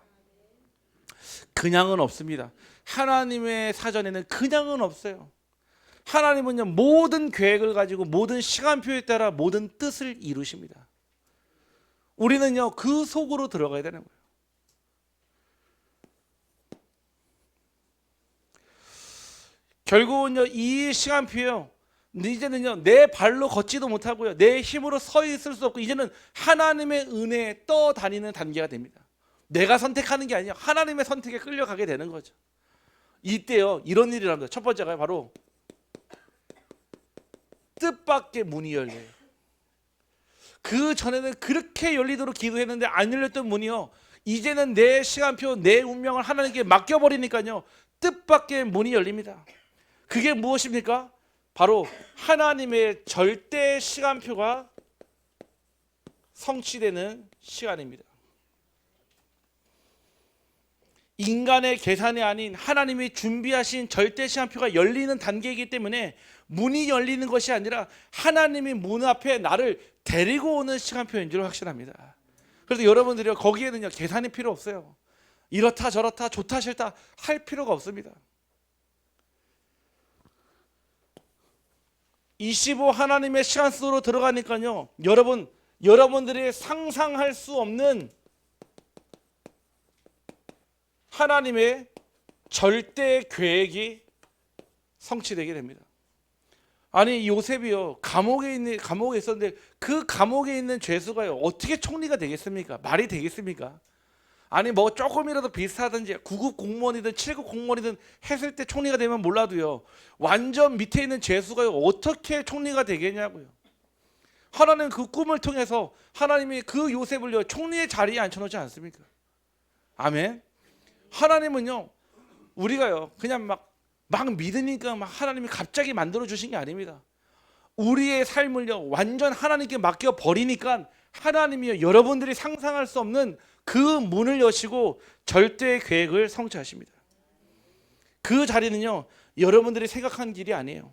그냥은 없습니다. 하나님의 사전에는 그냥은 없어요. 하나님은요, 모든 계획을 가지고 모든 시간표에 따라 모든 뜻을 이루십니다. 우리는요, 그 속으로 들어가야 되는 거예요. 결국은요, 이 시간표요, 이제는요, 내 발로 걷지도 못하고요, 내 힘으로 서 있을 수 없고, 이제는 하나님의 은혜에 떠다니는 단계가 됩니다. 내가 선택하는 게 아니라 하나님의 선택에 끌려가게 되는 거죠. 이때요, 이런 일이 일어납니다. 첫 번째가 바로 뜻밖의 문이 열려요. 그 전에는 그렇게 열리도록 기도했는데 안 열렸던 문이요, 이제는 내 시간표, 내 운명을 하나님께 맡겨버리니까요, 뜻밖의 문이 열립니다. 그게 무엇입니까? 바로 하나님의 절대 시간표가 성취되는 시간입니다. 인간의 계산이 아닌 하나님이 준비하신 절대 시간표가 열리는 단계이기 때문에 문이 열리는 것이 아니라 하나님이 문 앞에 나를 데리고 오는 시간표인 줄 확신합니다. 그래서 여러분들이 거기에는요, 계산이 필요 없어요. 이렇다 저렇다 좋다 싫다 할 필요가 없습니다. 25 하나님의 시간 속으로 들어가니까요, 여러분들이 상상할 수 없는 하나님의 절대 계획이 성취되게 됩니다. 아니 요셉이요 감옥에 있었는데 그 감옥에 있는 죄수가요 어떻게 총리가 되겠습니까? 말이 되겠습니까? 아니 뭐 조금이라도 비슷하든지 9급 공무원이든 7급 공무원이든 했을 때 총리가 되면 몰라도요 완전 밑에 있는 죄수가요 어떻게 총리가 되겠냐고요. 하나님 그 꿈을 통해서 하나님이 그 요셉을요 총리의 자리에 앉혀놓지 않습니까? 아멘. 하나님은요 우리가요 그냥 막 믿으니까 막 하나님이 갑자기 만들어 주신 게 아닙니다. 우리의 삶을요 완전 하나님께 맡겨 버리니까 하나님이요 여러분들이 상상할 수 없는 그 문을 여시고 절대의 계획을 성취하십니다. 그 자리는요 여러분들이 생각한 길이 아니에요.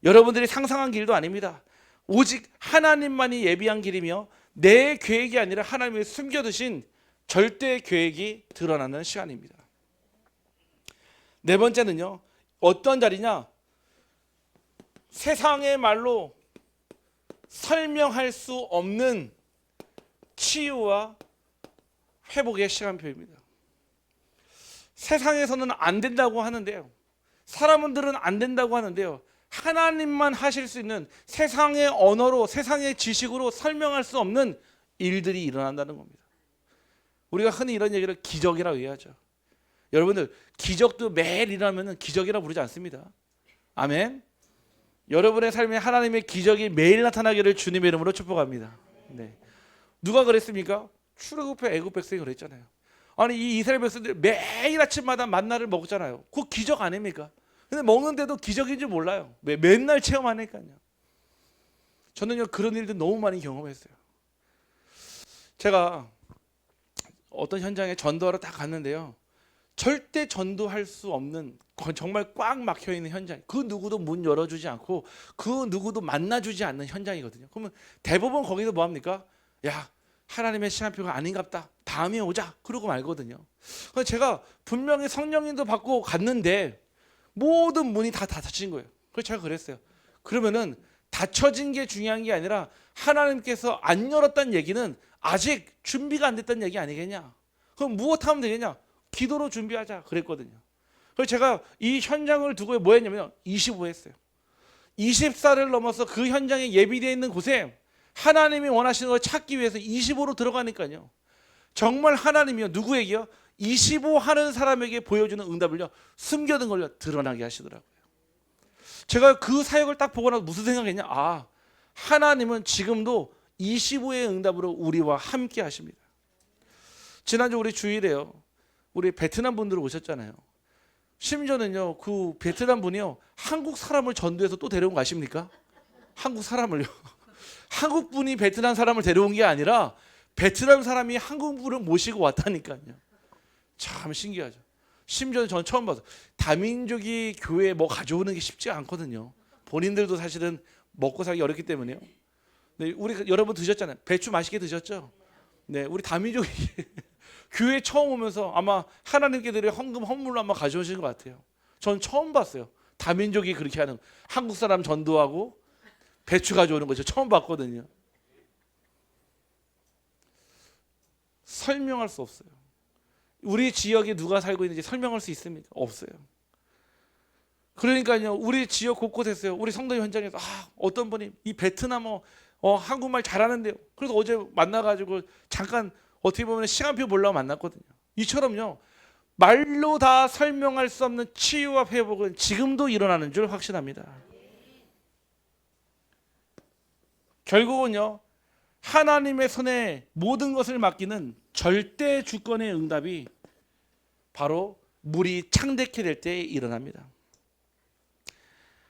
여러분들이 상상한 길도 아닙니다. 오직 하나님만이 예비한 길이며 내 계획이 아니라 하나님이 숨겨두신 절대의 계획이 드러나는 시간입니다. 네 번째는요 어떤 자리냐? 세상의 말로 설명할 수 없는 치유와 회복의 시간표입니다. 세상에서는 안 된다고 하는데요. 사람들은 안 된다고 하는데요. 하나님만 하실 수 있는 세상의 언어로 세상의 지식으로 설명할 수 없는 일들이 일어난다는 겁니다. 우리가 흔히 이런 얘기를 기적이라고 얘기하죠. 여러분들 기적도 매일 일어나면 기적이라고 부르지 않습니다. 아멘. 여러분의 삶에 하나님의 기적이 매일 나타나기를 주님의 이름으로 축복합니다. 네. 누가 그랬습니까? 출애굽의 애굽 백성이 그랬잖아요. 아니 이 이스라엘 백성들 매일 아침마다 만나를 먹잖아요. 그거 기적 아닙니까? 근데 먹는데도 기적인 줄 몰라요. 맨날 체험하니까요. 저는요 그런 일들 너무 많이 경험했어요. 제가 어떤 현장에 전도하러 딱 갔는데요. 절대 전도할 수 없는 정말 꽉 막혀 있는 현장. 그 누구도 문 열어주지 않고 그 누구도 만나주지 않는 현장이거든요. 그러면 대부분 거기서 뭐 합니까? 야 하나님의 시간표가 아닌갑다. 다음에 오자. 그러고 말거든요. 그래서 제가 분명히 성령님도 받고 갔는데 모든 문이 다 닫혀진 거예요. 그래서 제가 그랬어요. 그러면은 닫혀진 게 중요한 게 아니라 하나님께서 안 열었다는 얘기는 아직 준비가 안 됐다는 얘기 아니겠냐. 그럼 무엇하면 되겠냐. 기도로 준비하자 그랬거든요. 그래서 제가 이 현장을 두고 뭐 했냐면 25 했어요. 24를 넘어서 그 현장에 예비되어 있는 곳에 하나님이 원하시는 걸 찾기 위해서 25로 들어가니까요. 정말 하나님이요 누구에게요? 25 하는 사람에게 보여주는 응답을요 숨겨둔 걸요 드러나게 하시더라고요. 제가 그 사역을 딱 보고 나서 무슨 생각했냐? 아 하나님은 지금도 25의 응답으로 우리와 함께 하십니다. 지난주 우리 주일에요 우리 베트남 분들 오셨잖아요. 심지어는요 그 베트남 분이요 한국 사람을 전도해서 또 데려온 거 아십니까? 한국 사람을요. 한국 분이 베트남 사람을 데려온 게 아니라 베트남 사람이 한국 분을 모시고 왔다니까요. 참 신기하죠. 심지어 저는 처음 봐서 다민족이 교회에 뭐 가져오는 게 쉽지 않거든요. 본인들도 사실은 먹고 살기 어렵기 때문에요. 네, 우리 여러분 드셨잖아요. 배추 맛있게 드셨죠? 네, 우리 다민족이 교회 처음 오면서 아마 하나님께 드릴 헌금 헌물로 아마 가져오신 것 같아요. 전 처음 봤어요. 다민족이 그렇게 하는 한국 사람 전도하고 배추 가져오는 거 저 처음 봤거든요. 설명할 수 없어요. 우리 지역에 누가 살고 있는지 설명할 수 있습니까? 없어요. 그러니까요 우리 지역 곳곳에서요 우리 성도 현장에서 어떤 분이 이 베트남어 한국말 잘하는데요. 그래서 어제 만나가지고 잠깐 어떻게 보면 시간표 보려고 만났거든요. 이처럼요 말로 다 설명할 수 없는 치유와 회복은 지금도 일어나는 줄 확신합니다. 결국은요 하나님의 손에 모든 것을 맡기는 절대 주권의 응답이 바로 물이 창대케 될 때 일어납니다.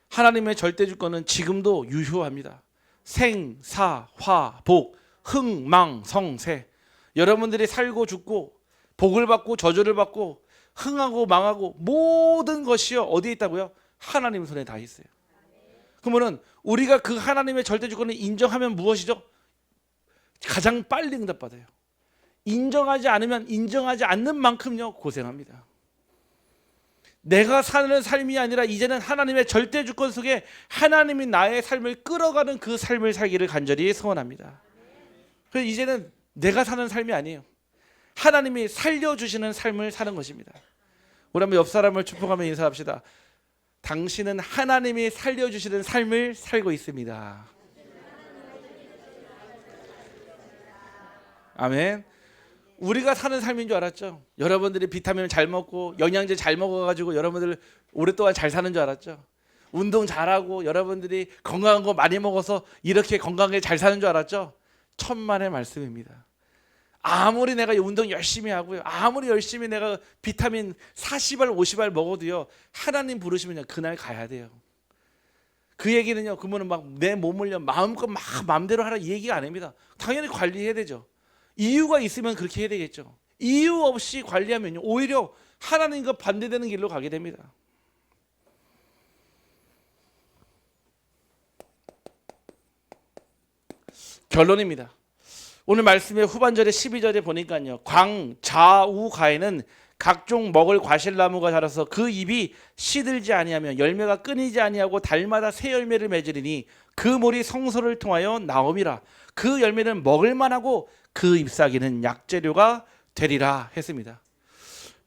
하나님의 절대 주권은 지금도 유효합니다. 생, 사, 화, 복, 흥, 망, 성, 세. 여러분들이 살고 죽고 복을 받고 저주를 받고 흥하고 망하고 모든 것이요 어디에 있다고요? 하나님 손에 다 있어요. 그러면은 우리가 그 하나님의 절대 주권을 인정하면 무엇이죠? 가장 빨리 응답받아요. 인정하지 않으면 인정하지 않는 만큼요 고생합니다. 내가 사는 삶이 아니라 이제는 하나님의 절대 주권 속에 하나님이 나의 삶을 끌어가는 그 삶을 살기를 간절히 소원합니다. 그래서 이제는 내가 사는 삶이 아니에요. 하나님이 살려주시는 삶을 사는 것입니다. 우리 한번 옆 사람을 축복하며 인사합시다. 당신은 하나님이 살려주시는 삶을 살고 있습니다. 아멘. 우리가 사는 삶인 줄 알았죠? 여러분들이 비타민을 잘 먹고 영양제 잘 먹어가지고 여러분들 오랫동안 잘 사는 줄 알았죠? 운동 잘하고 여러분들이 건강한 거 많이 먹어서 이렇게 건강하게 잘 사는 줄 알았죠? 천만의 말씀입니다. 아무리 내가 운동 열심히 하고요, 아무리 열심히 내가 비타민 40알 50알 먹어도요, 하나님 부르시면 그날 가야 돼요. 그 얘기는요, 그러면 막 내 몸을요 마음껏 막 마음대로 하라 이 얘기가 아닙니다. 당연히 관리해야 되죠. 이유가 있으면 그렇게 해야 되겠죠. 이유 없이 관리하면요, 오히려 하나님과 반대되는 길로 가게 됩니다. 결론입니다. 오늘 말씀의 후반절에 12절에 보니까요, 광자우가에는 각종 먹을 과실나무가 자라서 그 잎이 시들지 아니하며 열매가 끊이지 아니하고 달마다 새 열매를 맺으리니 그 물이 성소를 통하여 나옴이라. 그 열매는 먹을 만하고 그 잎사귀는 약재료가 되리라 했습니다.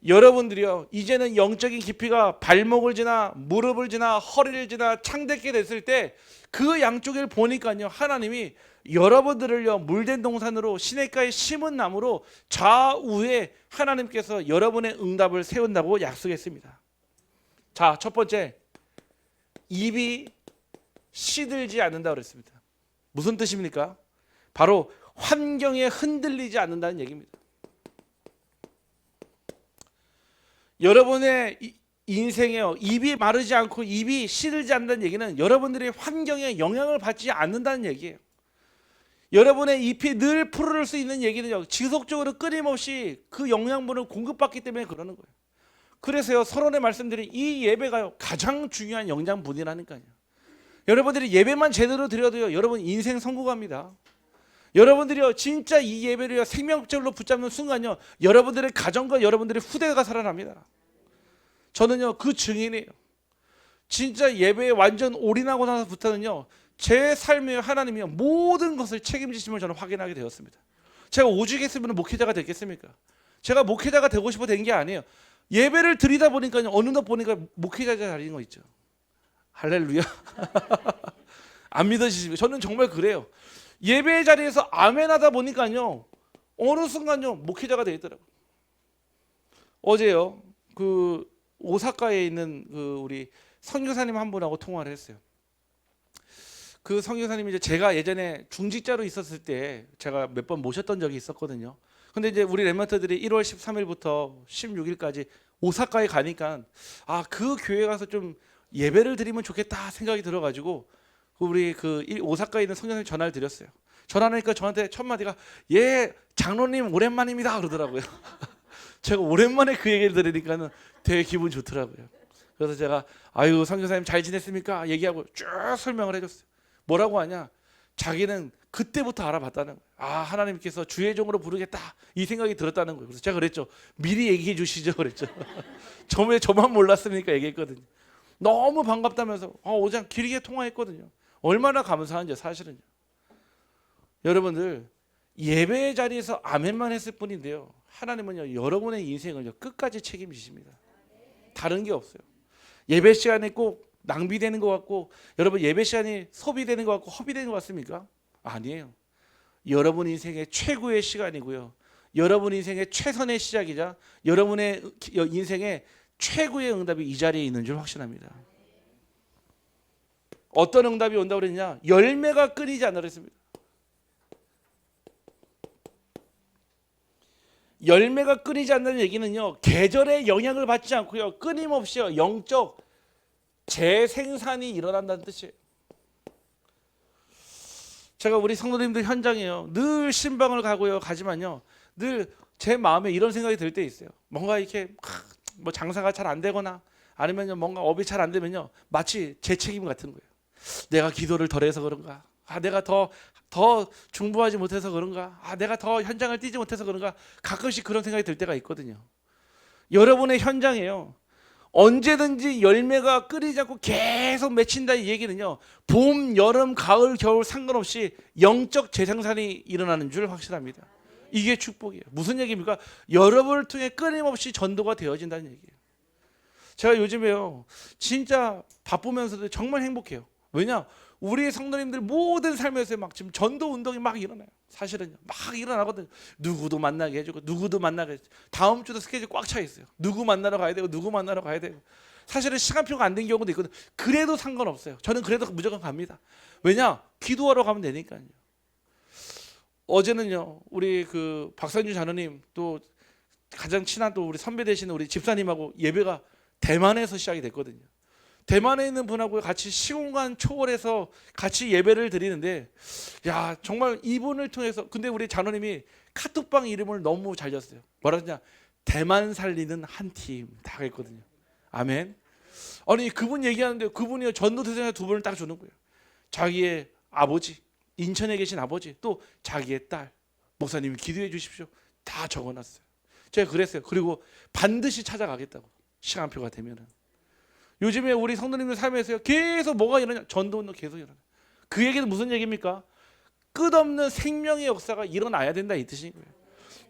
여러분들이요, 이제는 영적인 깊이가 발목을 지나 무릎을 지나 허리를 지나 창대게 됐을 때 그 양쪽을 보니까요, 하나님이 여러분들을요 물된 동산으로 시냇가에 심은 나무로 좌우에 하나님께서 여러분의 응답을 세운다고 약속했습니다. 자, 첫 번째, 입이 시들지 않는다고 그랬습니다. 무슨 뜻입니까? 바로 환경에 흔들리지 않는다는 얘기입니다. 여러분의 인생에요, 입이 마르지 않고 입이 시들지 않는다는 얘기는 여러분들이 환경에 영향을 받지 않는다는 얘기예요. 여러분의 잎이 늘 푸르를 수 있는 얘기는요, 지속적으로 끊임없이 그 영양분을 공급받기 때문에 그러는 거예요. 그래서요, 서론에 말씀드린 이 예배가요 가장 중요한 영양분이라니까요. 여러분들이 예배만 제대로 드려도요, 여러분 인생 성공합니다. 여러분들이요 진짜 이 예배를 생명줄로 붙잡는 순간요, 여러분들의 가정과 여러분들의 후대가 살아납니다. 저는요 그 증인이에요. 진짜 예배에 완전 올인하고 나서부터는요, 제 삶에 하나님이 모든 것을 책임지심을 저는 확인하게 되었습니다. 제가 오직 했으면 목회자가 됐겠습니까? 제가 목회자가 되고 싶어 된 게 아니에요. 예배를 드리다 보니까 어느덧 보니까 목회자 자리인 거 있죠. 할렐루야. 안 믿어지시죠? 저는 정말 그래요. 예배 자리에서 아멘 하다 보니까요, 어느 순간요 목회자가 되더라고요. 어제요 그 오사카에 있는 그 우리 선교사님 한 분하고 통화를 했어요. 그 선교사님이 이제 제가 예전에 중직자로 있었을 때 제가 몇 번 모셨던 적이 있었거든요. 근데 이제 우리 랩런터들이 1월 13일부터 16일까지 오사카에 가니까 그 교회 가서 좀 예배를 드리면 좋겠다 생각이 들어가지고 우리 그 오사카에 있는 선교사님 전화를 드렸어요. 전화하니까 저한테 첫 마디가 예 장로님 오랜만입니다 그러더라고요. 제가 오랜만에 그 얘기를 들으니까는 되게 기분 좋더라고요. 그래서 제가 아유 선교사님 잘 지냈습니까? 얘기하고 쭉 설명을 해줬어요. 뭐라고 하냐? 자기는 그때부터 알아봤다는 거예요. 하나님께서 주의 종으로 부르겠다 이 생각이 들었다는 거예요. 그래서 제가 그랬죠. 미리 얘기해 주시죠 그랬죠. 저만 몰랐으니까 얘기했거든요. 너무 반갑다면서 어제 길게 통화했거든요. 얼마나 감사한지 사실은요. 여러분들 예배 자리에서 아멘만 했을 뿐인데요, 하나님은요 여러분의 인생을 끝까지 책임지십니다. 다른 게 없어요. 예배 시간에 꼭 낭비되는 것 같고 여러분 예배 시간이 소비되는 것 같고 허비되는 것 같습니까? 아니에요. 여러분 인생의 최고의 시간이고요, 여러분 인생의 최선의 시작이자 여러분의 인생의 최고의 응답이 이 자리에 있는 줄 확신합니다. 어떤 응답이 온다고 그랬냐? 열매가 끊이지 않으라 했습니다. 열매가 끊이지 않는다는 얘기는요, 계절의 영향을 받지 않고요, 끊임없이 영적 재생산이 일어난다는 뜻이에요. 제가 우리 성도님들 현장에요 늘 신방을 가고요 가지만요, 늘 제 마음에 이런 생각이 들 때 있어요. 뭔가 이렇게 뭐 장사가 잘 안 되거나 아니면요 뭔가 업이 잘 안 되면요, 마치 제 책임 같은 거예요. 내가 기도를 덜해서 그런가? 내가 더 중보하지 못해서 그런가? 내가 더 현장을 뛰지 못해서 그런가? 가끔씩 그런 생각이 들 때가 있거든요. 여러분의 현장에요, 언제든지 열매가 끊이지 않고 계속 맺힌다 이 얘기는요, 봄, 여름, 가을, 겨울 상관없이 영적 재생산이 일어나는 줄 확실합니다. 이게 축복이에요. 무슨 얘기입니까? 여러분을 통해 끊임없이 전도가 되어진다는 얘기예요. 제가 요즘에요 진짜 바쁘면서도 정말 행복해요. 왜냐? 우리 성도님들 모든 삶에서 막 지금 전도 운동이 막 일어나요. 사실은요 막 일어나거든요. 누구도 만나게 해주고 누구도 만나게 해주고, 다음 주도 스케줄 꽉 차 있어요. 누구 만나러 가야 되고 누구 만나러 가야 되고. 사실은 시간표가 안 된 경우도 있거든요. 그래도 상관없어요. 저는 그래도 무조건 갑니다. 왜냐? 기도하러 가면 되니까요. 어제는요 우리 그 박선주 자녀님 또 가장 친한 또 우리 선배 되시는 우리 집사님하고 예배가 대만에서 시작이 됐거든요. 대만에 있는 분하고 같이 시공간 초월해서 같이 예배를 드리는데, 야 정말 이분을 통해서, 근데 우리 자녀님이 카톡방 이름을 너무 잘 졌어요. 뭐라 그러냐? 대만 살리는 한 팀 다 했거든요. 아멘. 아니 그분 얘기하는데 그분이 전도대상에 두 분을 딱 주는 거예요. 자기의 아버지, 인천에 계신 아버지, 또 자기의 딸, 목사님이 기도해 주십시오. 다 적어놨어요. 제가 그랬어요. 그리고 반드시 찾아가겠다고, 시간표가 되면은. 요즘에 우리 성도님들 삶에서요 계속 뭐가 일어나냐? 전도운동 계속 일어나요. 그 얘기는 무슨 얘기입니까? 끝없는 생명의 역사가 일어나야 된다 이 뜻인 거예요.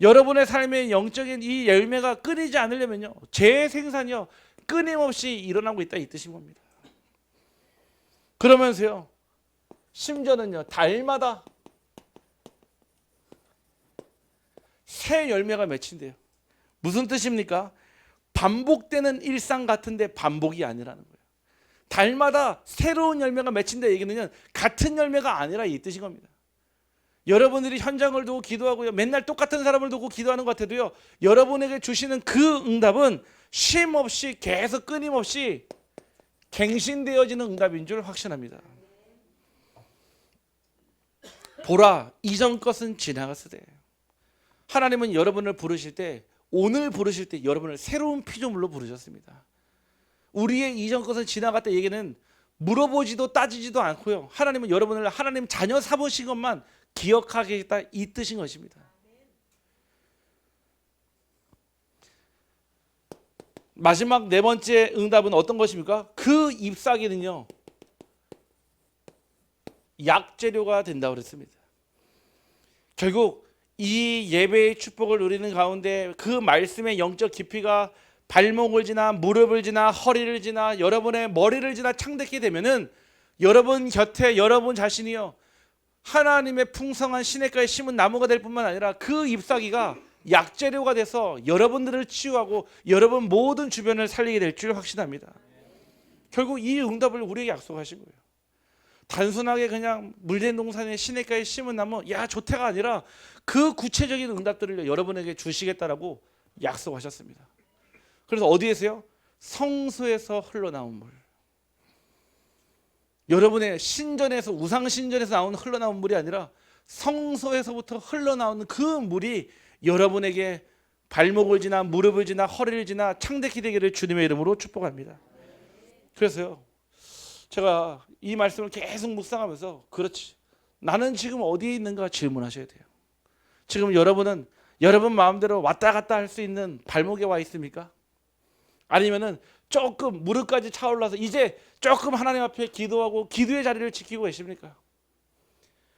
여러분의 삶의 영적인 이 열매가 끊이지 않으려면요 재생산이요 끊임없이 일어나고 있다 이 뜻인 겁니다. 그러면서요 심지어는요 달마다 새 열매가 맺힌대요. 무슨 뜻입니까? 반복되는 일상 같은데 반복이 아니라는 거예요. 달마다 새로운 열매가 맺힌다 얘기는 같은 열매가 아니라 이 뜻인 겁니다. 여러분들이 현장을 두고 기도하고요 맨날 똑같은 사람을 두고 기도하는 것 같아도요 여러분에게 주시는 그 응답은 쉼 없이 계속 끊임없이 갱신되어지는 응답인 줄 확신합니다. 보라 이전 것은 지나갔으되. 하나님은 여러분을 부르실 때, 오늘 부르실 때 여러분을 새로운 피조물로 부르셨습니다. 우리의 이전 것은 지나갔다 얘기는 물어보지도 따지지도 않고요 하나님은 여러분을 하나님 자녀 삼으신 것만 기억하겠다 이 뜻인 것입니다. 마지막 네 번째 응답은 어떤 것입니까? 그 잎사귀는요 약재료가 된다고 그랬습니다. 결국 이 예배의 축복을 누리는 가운데 그 말씀의 영적 깊이가 발목을 지나 무릎을 지나 허리를 지나 여러분의 머리를 지나 창대케 되면은 여러분 곁에 여러분 자신이요 하나님의 풍성한 시냇가에 심은 나무가 될 뿐만 아니라 그 잎사귀가 약재료가 돼서 여러분들을 치유하고 여러분 모든 주변을 살리게 될 줄 확신합니다. 결국 이 응답을 우리에게 약속하신 거예요. 단순하게 그냥 물된 동산에 시냇가에 심은 나무 야 좋대가 아니라 그 구체적인 응답들을 여러분에게 주시겠다라고 약속하셨습니다. 그래서 어디에서요? 성소에서 흘러나온 물. 여러분의 신전에서 우상신전에서 나온 흘러나온 물이 아니라 성소에서부터 흘러나오는 그 물이 여러분에게 발목을 지나 무릎을 지나 허리를 지나 창대케 되기를 주님의 이름으로 축복합니다. 그래서요 제가 이 말씀을 계속 묵상하면서 그렇지 나는 지금 어디에 있는가 질문하셔야 돼요. 지금 여러분은 여러분 마음대로 왔다 갔다 할 수 있는 발목에 와 있습니까? 아니면은 조금 무릎까지 차올라서 이제 조금 하나님 앞에 기도하고 기도의 자리를 지키고 계십니까?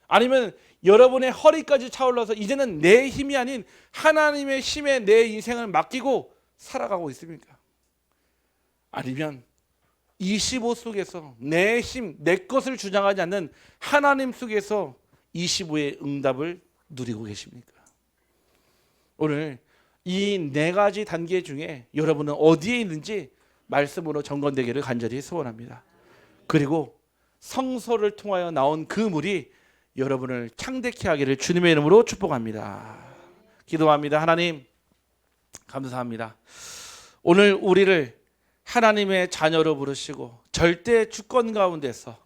아니면 여러분의 허리까지 차올라서 이제는 내 힘이 아닌 하나님의 힘에 내 인생을 맡기고 살아가고 있습니까? 아니면 25 속에서 내 힘, 내 것을 주장하지 않는 하나님 속에서 25의 응답을 누리고 계십니까? 오늘 이 네 가지 단계 중에 여러분은 어디에 있는지 말씀으로 점검되기를 간절히 소원합니다. 그리고 성소를 통하여 나온 그 물이 여러분을 창대케 하기를 주님의 이름으로 축복합니다. 기도합니다. 하나님 감사합니다. 오늘 우리를 하나님의 자녀로 부르시고 절대 주권 가운데서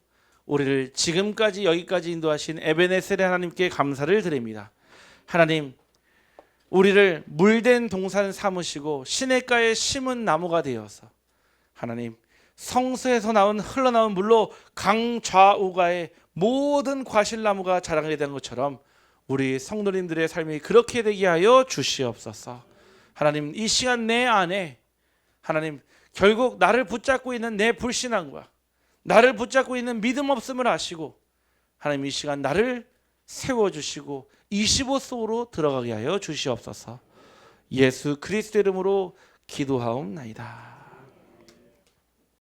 우리를 지금까지 여기까지 인도하신 에베네셀의 하나님께 감사를 드립니다. 하나님 우리를 물된 동산 삼으시고 시냇가에 심은 나무가 되어서 하나님 성소에서 나온 흘러나온 물로 강 좌우가의 모든 과실나무가 자라게 된 것처럼 우리 성도님들의 삶이 그렇게 되게 하여 주시옵소서. 하나님 이 시간 내 안에 하나님 결국 나를 붙잡고 있는 내 불신앙과 나를 붙잡고 있는 믿음 없음을 아시고 하나님 이 시간 나를 세워주시고 25 속으로 들어가게 하여 주시옵소서. 예수 그리스도 이름으로 기도하옵나이다.